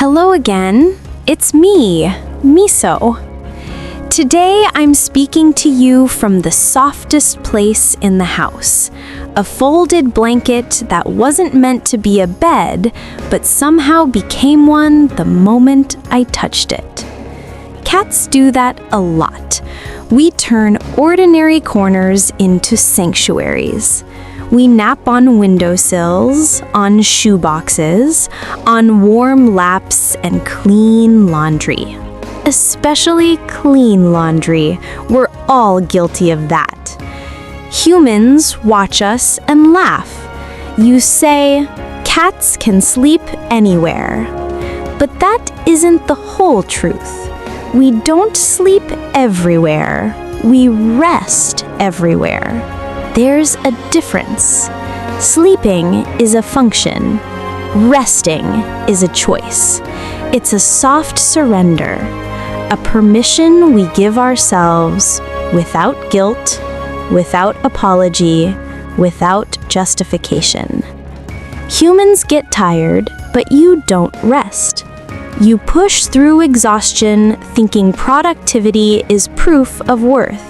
Hello again, it's me, Miso. Today I'm speaking to you from the softest place in the house, a folded blanket that wasn't meant to be a bed, but somehow became one the moment I touched it. Cats do that a lot. We turn ordinary corners into sanctuaries. We nap on windowsills, on shoeboxes, on warm laps, and clean laundry. Especially clean laundry. We're all guilty of that. Humans watch us and laugh. You say, cats can sleep anywhere. But that isn't the whole truth. We don't sleep everywhere. We rest everywhere. There's a difference. Sleeping is a function. Resting is a choice. It's a soft surrender, a permission we give ourselves without guilt, without apology, without justification. Humans get tired, but you don't rest. You push through exhaustion thinking productivity is proof of worth.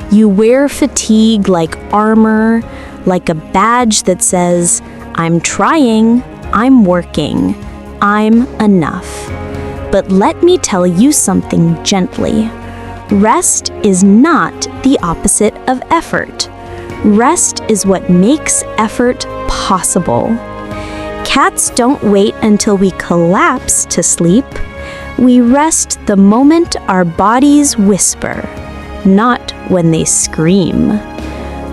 You wear fatigue like armor, like a badge that says, I'm trying, I'm working, I'm enough. But let me tell you something gently. Rest is not the opposite of effort. Rest is what makes effort possible. Cats don't wait until we collapse to sleep. We rest the moment our bodies whisper, not when they scream.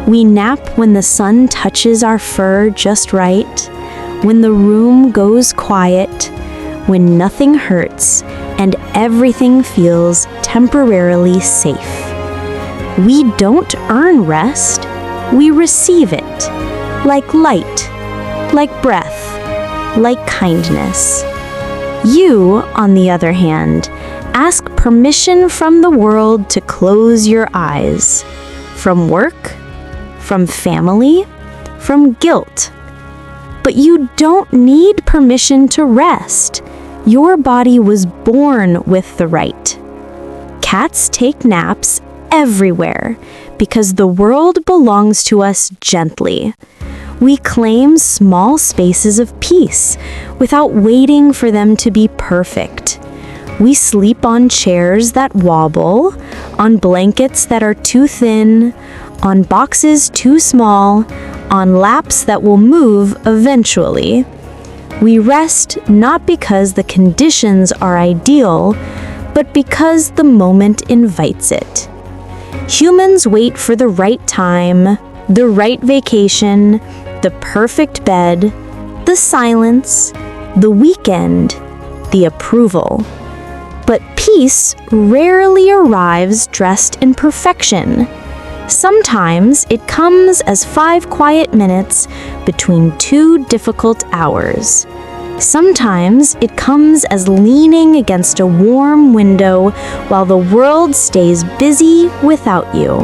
We nap when the sun touches our fur just right, when the room goes quiet, when nothing hurts and everything feels temporarily safe. We don't earn rest, we receive it, like light, like breath, like kindness. You, on the other hand, ask permission from the world to close your eyes. From work, from family, from guilt. But you don't need permission to rest. Your body was born with the right. Cats take naps everywhere because the world belongs to us gently. We claim small spaces of peace without waiting for them to be perfect. We sleep on chairs that wobble, on blankets that are too thin, on boxes too small, on laps that will move eventually. We rest not because the conditions are ideal, but because the moment invites it. Humans wait for the right time, the right vacation, the perfect bed, the silence, the weekend, the approval. But peace rarely arrives dressed in perfection. Sometimes it comes as 5 quiet minutes between 2 difficult hours. Sometimes it comes as leaning against a warm window while the world stays busy without you.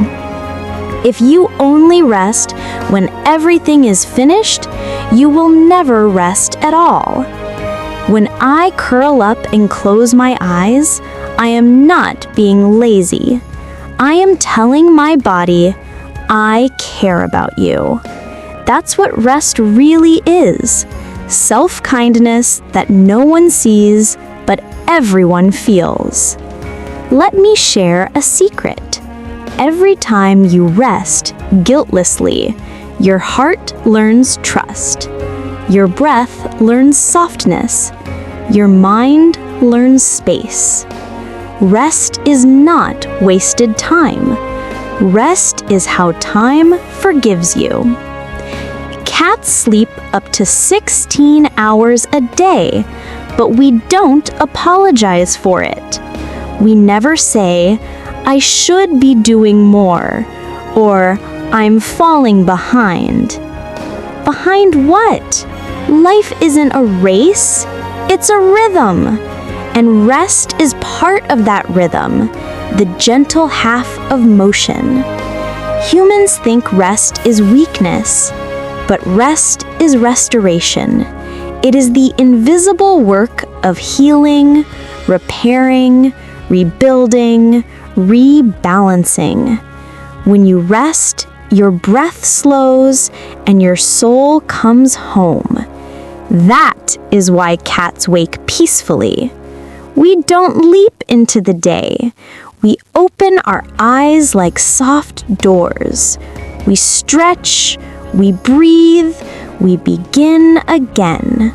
If you only rest when everything is finished, you will never rest at all. When I curl up and close my eyes, I am not being lazy. I am telling my body, I care about you. That's what rest really is. Self-kindness that no one sees, but everyone feels. Let me share a secret. Every time you rest guiltlessly, your heart learns trust. Your breath learns softness. Your mind learns space. Rest is not wasted time. Rest is how time forgives you. Cats sleep up to 16 hours a day, but we don't apologize for it. We never say, I should be doing more, or I'm falling behind. Behind what? Life isn't a race, it's a rhythm. And rest is part of that rhythm, the gentle half of motion. Humans think rest is weakness, but rest is restoration. It is the invisible work of healing, repairing, rebuilding, rebalancing. When you rest, your breath slows and your soul comes home. That is why cats wake peacefully. We don't leap into the day. We open our eyes like soft doors. We stretch, we breathe, we begin again.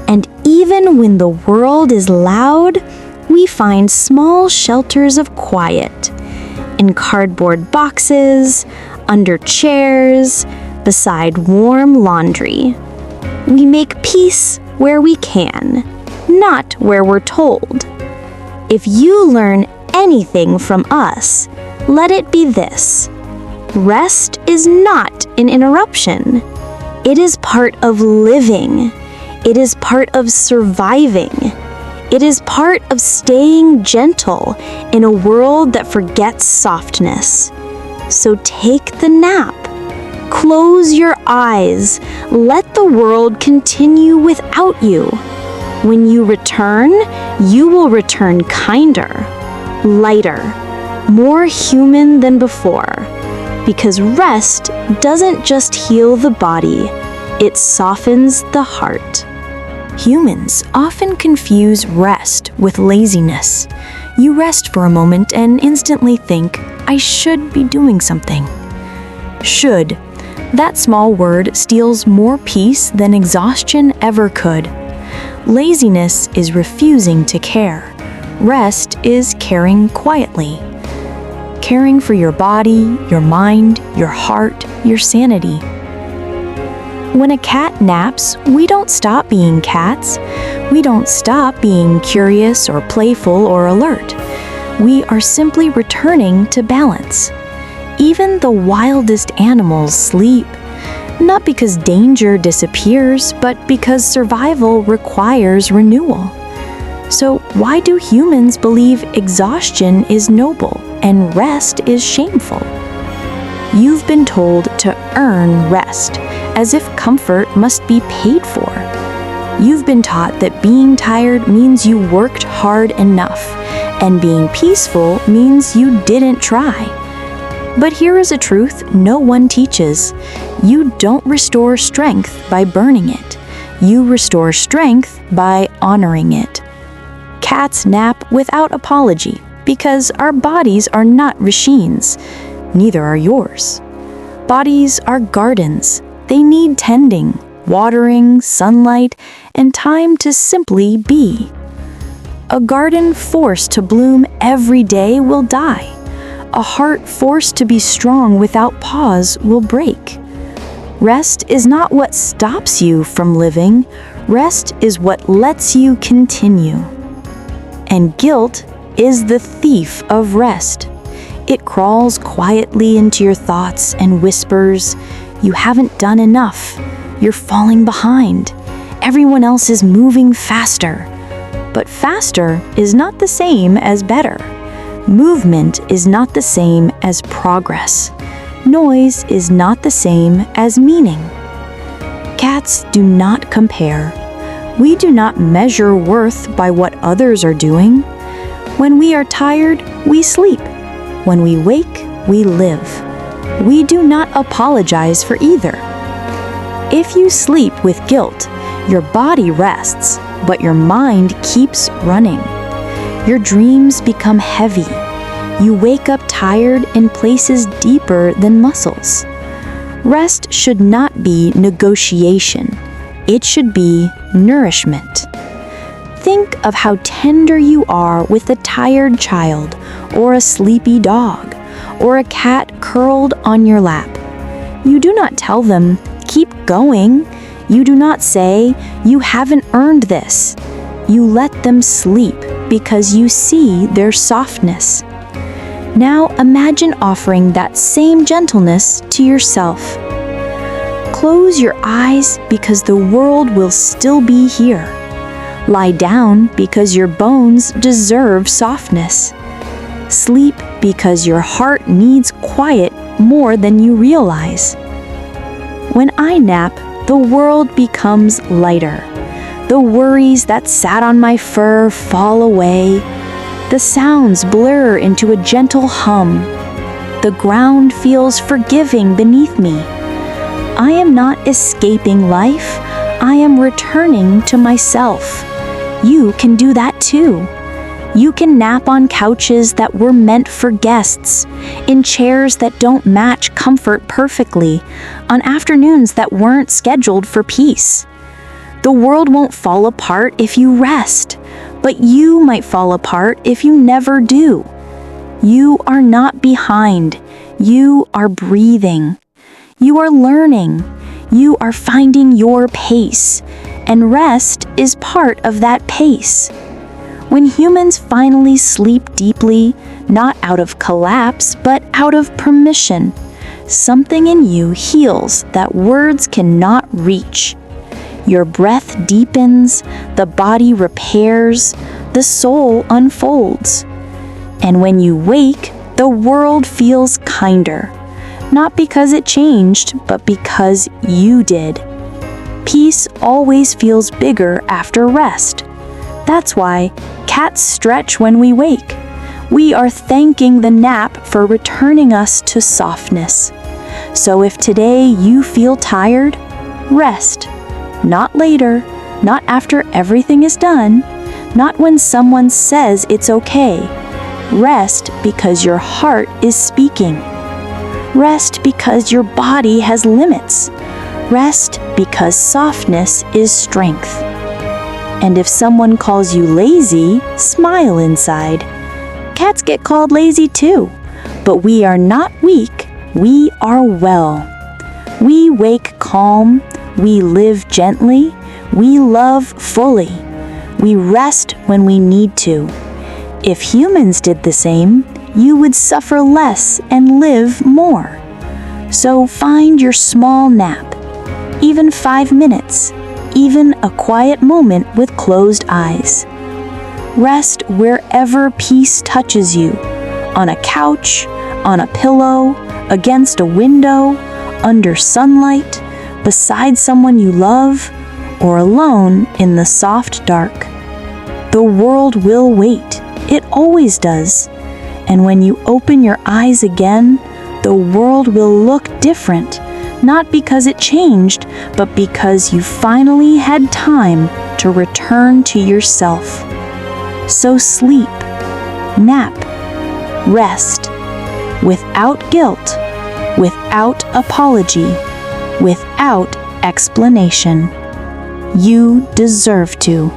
And even when the world is loud, we find small shelters of quiet. In cardboard boxes, under chairs, beside warm laundry. We make peace where we can, not where we're told. If you learn anything from us, let it be this. Rest is not an interruption. It is part of living. It is part of surviving. It is part of staying gentle in a world that forgets softness. So take the nap. Close your eyes. Let the world continue without you. When you return, you will return kinder, lighter, more human than before. Because rest doesn't just heal the body, it softens the heart. Humans often confuse rest with laziness. You rest for a moment and instantly think, I should be doing something. Should. That small word steals more peace than exhaustion ever could. Laziness is refusing to care. Rest is caring quietly. Caring for your body, your mind, your heart, your sanity. When a cat naps, we don't stop being cats. We don't stop being curious or playful or alert. We are simply returning to balance. Even the wildest animals sleep, not because danger disappears, but because survival requires renewal. So why do humans believe exhaustion is noble and rest is shameful? You've been told to earn rest, as if comfort must be paid for. You've been taught that being tired means you worked hard enough, and being peaceful means you didn't try. But here is a truth no one teaches. You don't restore strength by burning it. You restore strength by honoring it. Cats nap without apology because our bodies are not machines. Neither are yours. Bodies are gardens. They need tending, watering, sunlight, and time to simply be. A garden forced to bloom every day will die. A heart forced to be strong without pause will break. Rest is not what stops you from living. Rest is what lets you continue. And guilt is the thief of rest. It crawls quietly into your thoughts and whispers, "You haven't done enough. You're falling behind. Everyone else is moving faster." But faster is not the same as better. Movement is not the same as progress. Noise is not the same as meaning. Cats do not compare. We do not measure worth by what others are doing. When we are tired, we sleep. When we wake, we live. We do not apologize for either. If you sleep with guilt, your body rests, but your mind keeps running. Your dreams become heavy. You wake up tired in places deeper than muscles. Rest should not be negotiation. It should be nourishment. Think of how tender you are with a tired child, or a sleepy dog, or a cat curled on your lap. You do not tell them, "Keep going." You do not say, "You haven't earned this." You let them sleep because you see their softness. Now imagine offering that same gentleness to yourself. Close your eyes because the world will still be here. Lie down because your bones deserve softness. Sleep because your heart needs quiet more than you realize. When I nap, the world becomes lighter. The worries that sat on my fur fall away. The sounds blur into a gentle hum. The ground feels forgiving beneath me. I am not escaping life. I am returning to myself. You can do that too. You can nap on couches that were meant for guests, in chairs that don't match comfort perfectly, on afternoons that weren't scheduled for peace. The world won't fall apart if you rest, but you might fall apart if you never do. You are not behind. You are breathing. You are learning. You are finding your pace, and rest is part of that pace. When humans finally sleep deeply, not out of collapse, but out of permission, something in you heals that words cannot reach. Your breath deepens, the body repairs, the soul unfolds. And when you wake, the world feels kinder. Not because it changed, but because you did. Peace always feels bigger after rest. That's why cats stretch when we wake. We are thanking the nap for returning us to softness. So if today you feel tired, rest. Not later, not after everything is done, not when someone says it's okay. Rest because your heart is speaking. Rest because your body has limits. Rest because softness is strength. And if someone calls you lazy, smile inside. Cats get called lazy too, but we are not weak, we are well. We wake calm, we live gently, we love fully. We rest when we need to. If humans did the same, you would suffer less and live more. So find your small nap, even 5 minutes, even a quiet moment with closed eyes. Rest wherever peace touches you, on a couch, on a pillow, against a window, under sunlight, beside someone you love, or alone in the soft dark. The world will wait, it always does. And when you open your eyes again, the world will look different, not because it changed, but because you finally had time to return to yourself. So sleep, nap, rest, without guilt, without apology, without explanation. You deserve to.